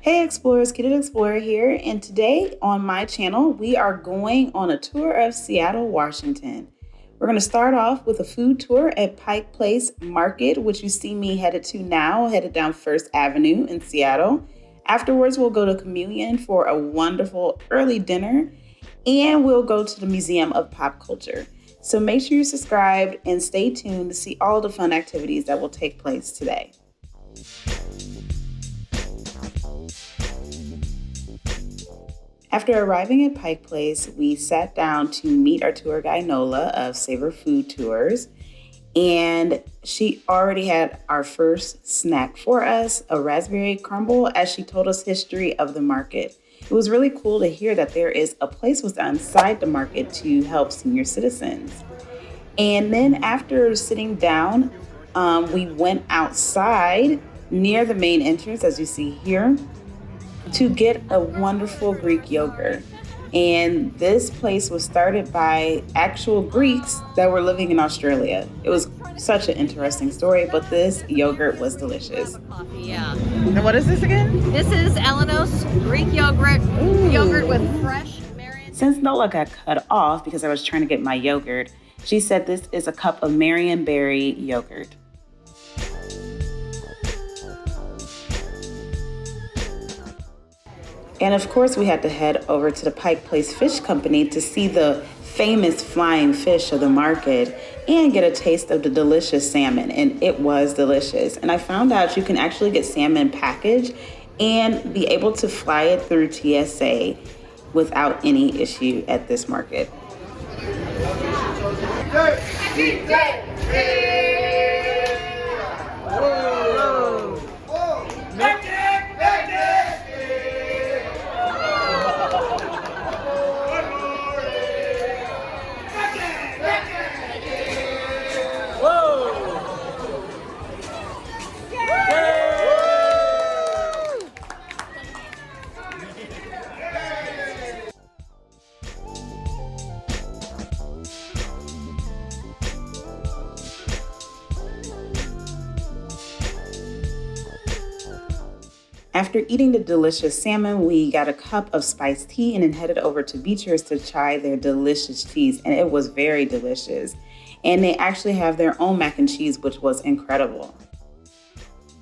Hey Explorers, Kid Explorer here, and today on my channel we are going on a tour of Seattle, Washington. We're going to start off with a food tour at Pike Place Market, which you see me headed to now, headed down First Avenue in Seattle. Afterwards, we'll go to Communion for a wonderful early dinner, and we'll go to the Museum of Pop Culture. So make sure you're subscribed and stay tuned to see all the fun activities that will take place today. After arriving at Pike Place, we sat down to meet our tour guide, Nola, of Savor Food Tours. And she already had our first snack for us, a raspberry crumble, as she told us history of the market. It was really cool to hear that there is a place inside the market to help senior citizens. And then after sitting down, we went outside near the main entrance, as you see here, to get a wonderful Greek yogurt. And this place was started by actual Greeks that were living in Australia. It was such an interesting story, but this yogurt was delicious. Yeah. And what is this again? This is Elenos Greek yogurt. Ooh. Yogurt with fresh Marion. Since Nola got cut off because I was trying to get my yogurt, she said this is a cup of Marionberry yogurt. And of course, we had to head over to the Pike Place Fish Company to see the famous flying fish of the market and get a taste of the delicious salmon. And it was delicious. And I found out you can actually get salmon packaged and be able to fly it through TSA without any issue at this market. After eating the delicious salmon, we got a cup of spiced tea and then headed over to Beecher's to try their delicious cheese. And it was very delicious. And they actually have their own mac and cheese, which was incredible.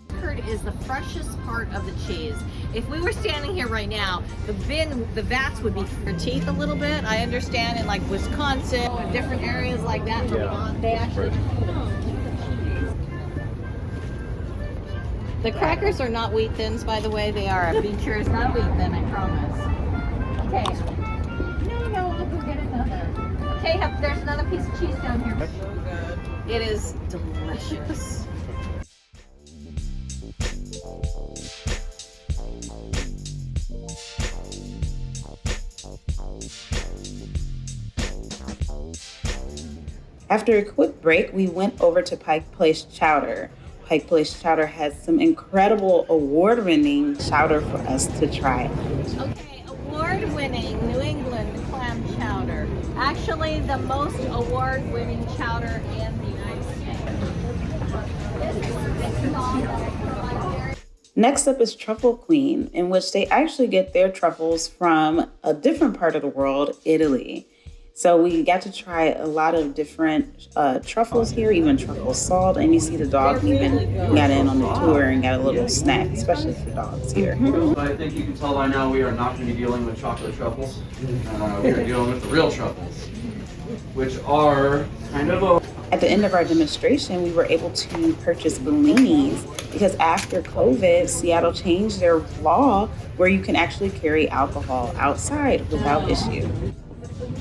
Curd is the freshest part of the cheese. If we were standing here right now, the vats would be for your teeth a little bit. I understand in like Wisconsin and different areas like that, Vermont, they actually. The crackers are not wheat thins, by the way. They are a Beecher's, not wheat thin, I promise. Okay. No, I'll go get another. Okay, there's another piece of cheese down here. So good. It is delicious. After a quick break, we went over to Pike Place Chowder. Pike Place Chowder has some incredible award-winning chowder for us to try. Okay, award-winning New England clam chowder. Actually, the most award-winning chowder in the United States. Next up is Truffle Queen, in which they actually get their truffles from a different part of the world, Italy. So we got to try a lot of different truffles here, even truffle salt. And you see the dog even got in on the tour and got a little snack, especially for dogs here. I think you can tell by now we are not going to be dealing with chocolate truffles. We are dealing with the real truffles, which are kind of At the end of our demonstration, we were able to purchase bellinis because after COVID, Seattle changed their law where you can actually carry alcohol outside without issue.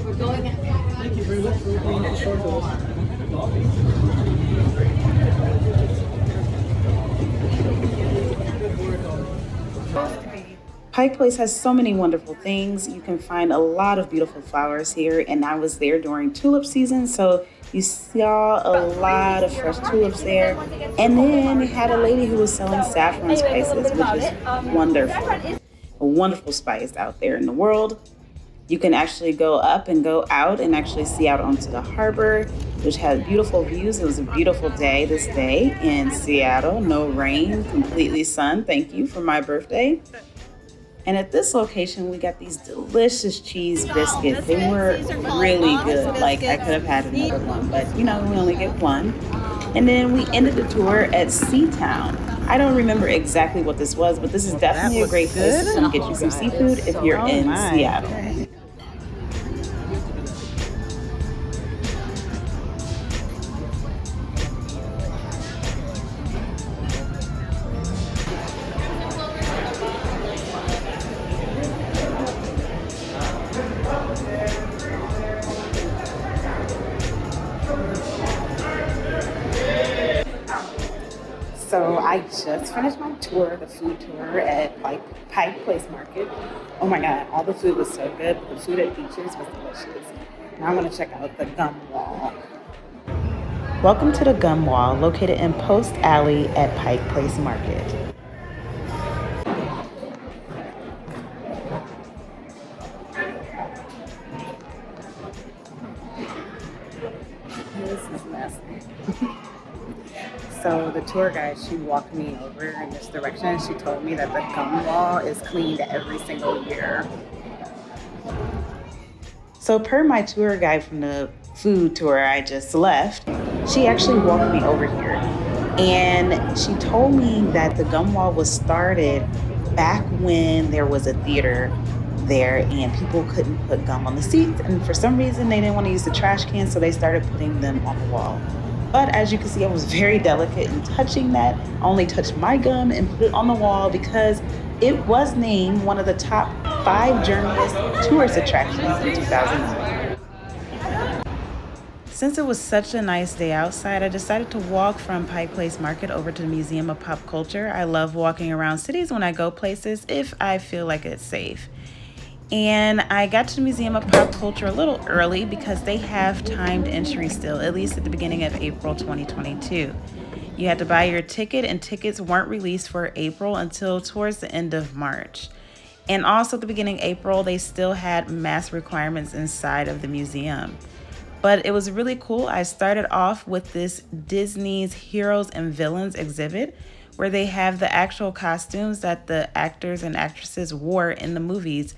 We're going at Thank you very much for being the short of Pike Place has so many wonderful things. You can find a lot of beautiful flowers here, and I was there during tulip season, so you saw a lot of fresh tulips there. And then we had a lady who was selling saffron spices, which is wonderful. A wonderful spice out there in the world. You can actually go up and go out and actually see out onto the harbor, which had beautiful views. It was a beautiful day this day in Seattle. No rain, completely sun. Thank you for my birthday. And at this location, we got these delicious cheese biscuits. They were really good. Like, I could have had another one, but we only get one. And then we ended the tour at Seatown. I don't remember exactly what this was, but this is definitely a great place to come get you some seafood if you're in Seattle. So I just finished my tour, the food tour at Pike Place Market. Oh my God, all the food was so good. The food at Beaches was delicious. Now I'm gonna check out the gum wall. Welcome to the gum wall, located in Post Alley at Pike Place Market. This is messy. So the tour guide, she walked me over in this direction. She told me that the gum wall is cleaned every single year. So per my tour guide from the food tour I just left, she actually walked me over here. And she told me that the gum wall was started back when there was a theater there and people couldn't put gum on the seats. And for some reason, they didn't want to use the trash cans, so they started putting them on the wall. But as you can see, I was very delicate in touching that. I only touched my gum and put it on the wall because it was named one of the top 5 journiest tourist attractions in 2009. Since it was such a nice day outside, I decided to walk from Pike Place Market over to the Museum of Pop Culture. I love walking around cities when I go places if I feel like it's safe. And I got to the Museum of Pop Culture a little early because they have timed entry still, at least at the beginning of April 2022. You had to buy your ticket, and tickets weren't released for April until towards the end of March. And also at the beginning of April, they still had mask requirements inside of the museum. But it was really cool. I started off with this Disney's Heroes and Villains exhibit where they have the actual costumes that the actors and actresses wore in the movies.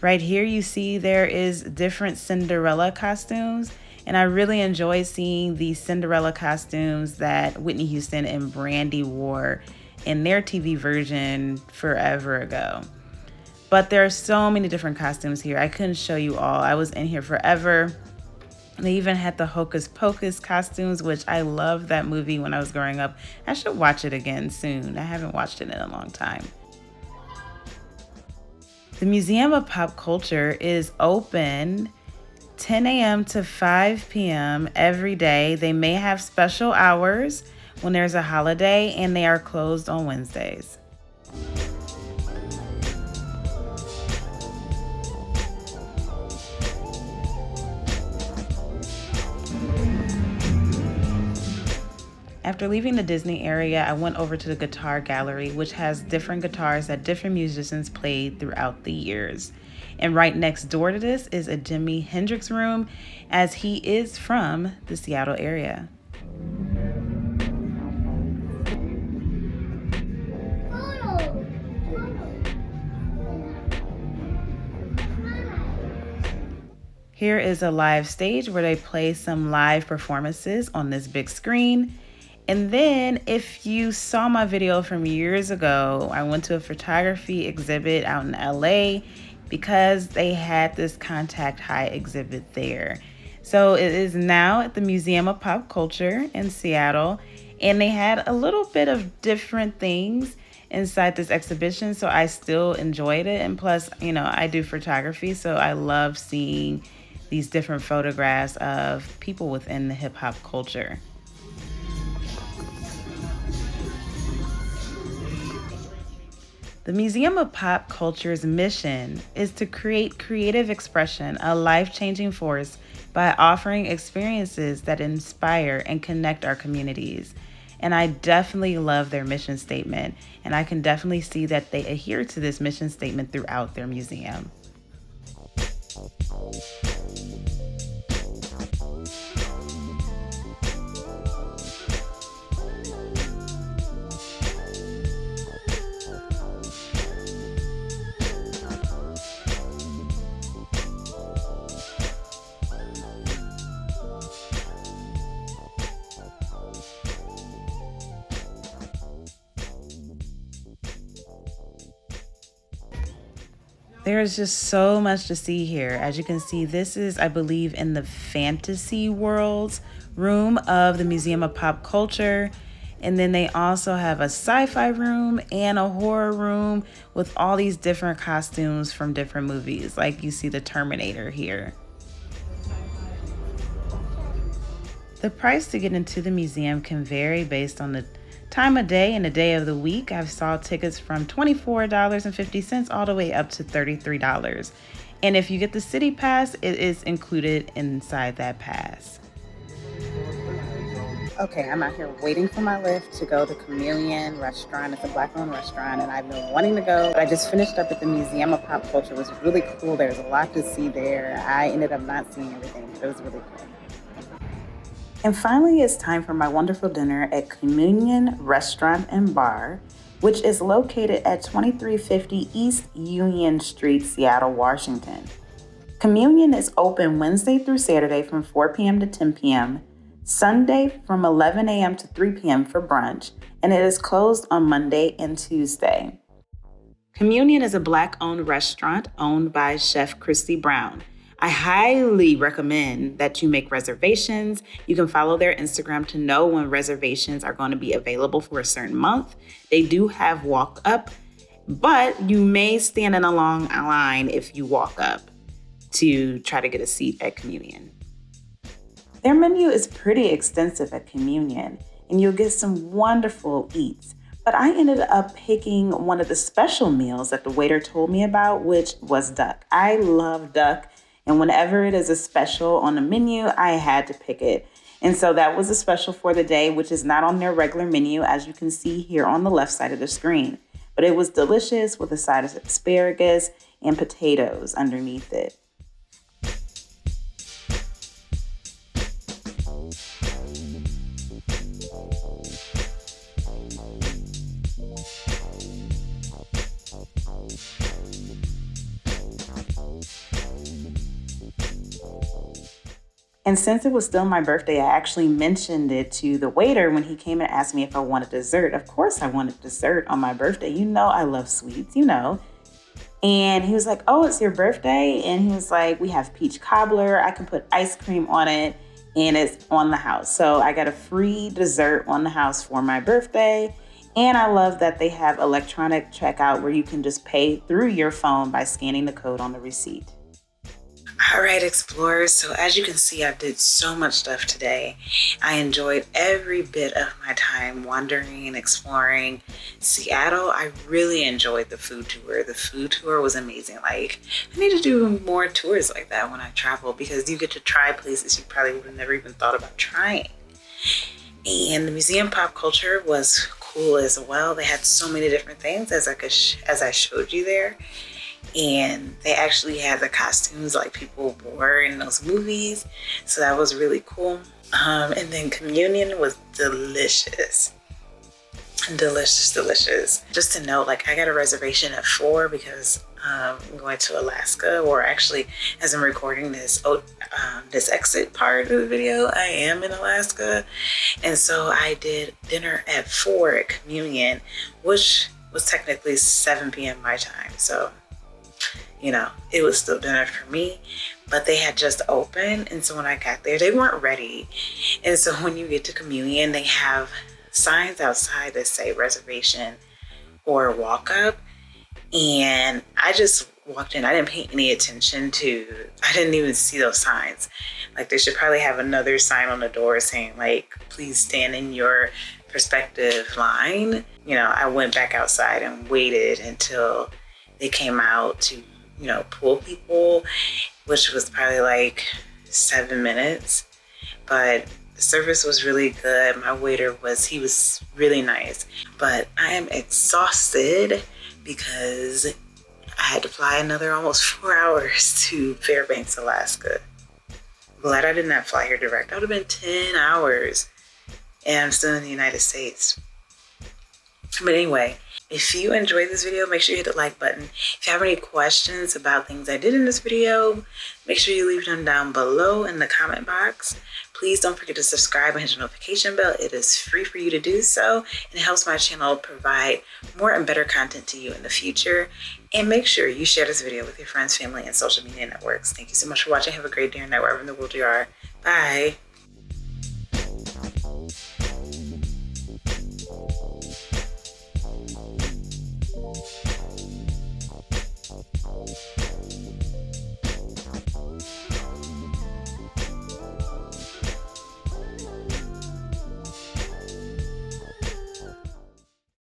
Right here you see there is different Cinderella costumes, and I really enjoyed seeing the Cinderella costumes that Whitney Houston and Brandy wore in their TV version forever ago. But there are so many different costumes here. I couldn't show you all. I was in here forever. They even had the Hocus Pocus costumes, which I loved that movie when I was growing up. I should watch it again soon. I haven't watched it in a long time. The Museum of Pop Culture is open 10 a.m. to 5 p.m. every day. They may have special hours when there's a holiday, and they are closed on Wednesdays. After leaving the Disney area, I went over to the guitar gallery, which has different guitars that different musicians played throughout the years. And right next door to this is a Jimi Hendrix room, as he is from the Seattle area. Here is a live stage where they play some live performances on this big screen. And then if you saw my video from years ago, I went to a photography exhibit out in LA because they had this contact high exhibit there. So it is now at the Museum of Pop Culture in Seattle, and they had a little bit of different things inside this exhibition, so I still enjoyed it. And plus, I do photography, so I love seeing these different photographs of people within the hip hop culture. The Museum of Pop Culture's mission is to create creative expression, a life-changing force, by offering experiences that inspire and connect our communities. And I definitely love their mission statement, and I can definitely see that they adhere to this mission statement throughout their museum. There's just so much to see here. As you can see, this is, I believe, in the fantasy worlds room of the Museum of Pop Culture. And then they also have a sci-fi room and a horror room with all these different costumes from different movies. Like you see the Terminator here. The price to get into the museum can vary based on the time of day and the day of the week. I've saw tickets from $24.50 all the way up to $33. And if you get the city pass, it is included inside that pass. Okay, I'm out here waiting for my lift to go to Chameleon Restaurant. It's a Black-owned restaurant, and I've been wanting to go. I just finished up at the Museum of Pop Culture. It was really cool. There's a lot to see there. I ended up not seeing everything, but it was really cool. And finally, it's time for my wonderful dinner at Communion Restaurant and Bar, which is located at 2350 East Union Street, Seattle, Washington. Communion is open Wednesday through Saturday from 4 p.m. to 10 p.m., Sunday from 11 a.m. to 3 p.m. for brunch, and it is closed on Monday and Tuesday. Communion is a Black-owned restaurant owned by Chef Christy Brown. I highly recommend that you make reservations. You can follow their Instagram to know when reservations are going to be available for a certain month. They do have walk up, but you may stand in a long line if you walk up to try to get a seat at Communion. Their menu is pretty extensive at Communion, and you'll get some wonderful eats. But I ended up picking one of the special meals that the waiter told me about, which was duck. I love duck, and whenever it is a special on the menu, I had to pick it. And so that was a special for the day, which is not on their regular menu, as you can see here on the left side of the screen. But it was delicious with a side of asparagus and potatoes underneath it. And since it was still my birthday, I actually mentioned it to the waiter when he came and asked me if I wanted dessert. Of course I wanted dessert on my birthday. You know I love sweets, you know. And he was like, oh, it's your birthday? And he was like, we have peach cobbler. I can put ice cream on it, and it's on the house. So I got a free dessert on the house for my birthday. And I love that they have electronic checkout where you can just pay through your phone by scanning the code on the receipt. All right, explorers. So as you can see, I did so much stuff today. I enjoyed every bit of my time wandering and exploring Seattle. I really enjoyed the food tour. The food tour was amazing. Like, I need to do more tours like that when I travel, because you get to try places you probably would have never even thought about trying. And the Museum of Pop Culture was cool as well. They had so many different things as I showed you there. And they actually had the costumes like people wore in those movies. So that was really cool. And then Communion was delicious. Delicious. Just to note, like, I got a reservation at 4 because I'm going to Alaska, or actually, as I'm recording this exit part of the video, I am in Alaska. And so I did dinner at 4 at Communion, which was technically 7 p.m. my time. So, you know, it was still dinner for me, but they had just opened. And so when I got there, they weren't ready. And so when you get to Communion, they have signs outside that say reservation or walk up. And I just walked in. I didn't pay any attention I didn't even see those signs. Like, they should probably have another sign on the door saying, like, please stand in your respective line. You know, I went back outside and waited until they came out to, you know, pull people, which was probably like 7 minutes. But the service was really good. My waiter he was really nice. But I am exhausted because I had to fly another almost 4 hours to Fairbanks, Alaska. Glad I did not fly here direct. That would have been 10 hours. And I'm still in the United States. But anyway, If you enjoyed this video, make sure you hit the like button. If you have any questions about things I did in this video, make sure you leave them down below in the comment box. Please don't forget to subscribe and hit the notification bell. It is free for you to do so, and it helps my channel provide more and better content to you in the future. And make sure you share this video with your friends, family, and social media networks. Thank you so much for watching. Have a great day or night wherever in the world you are. Bye.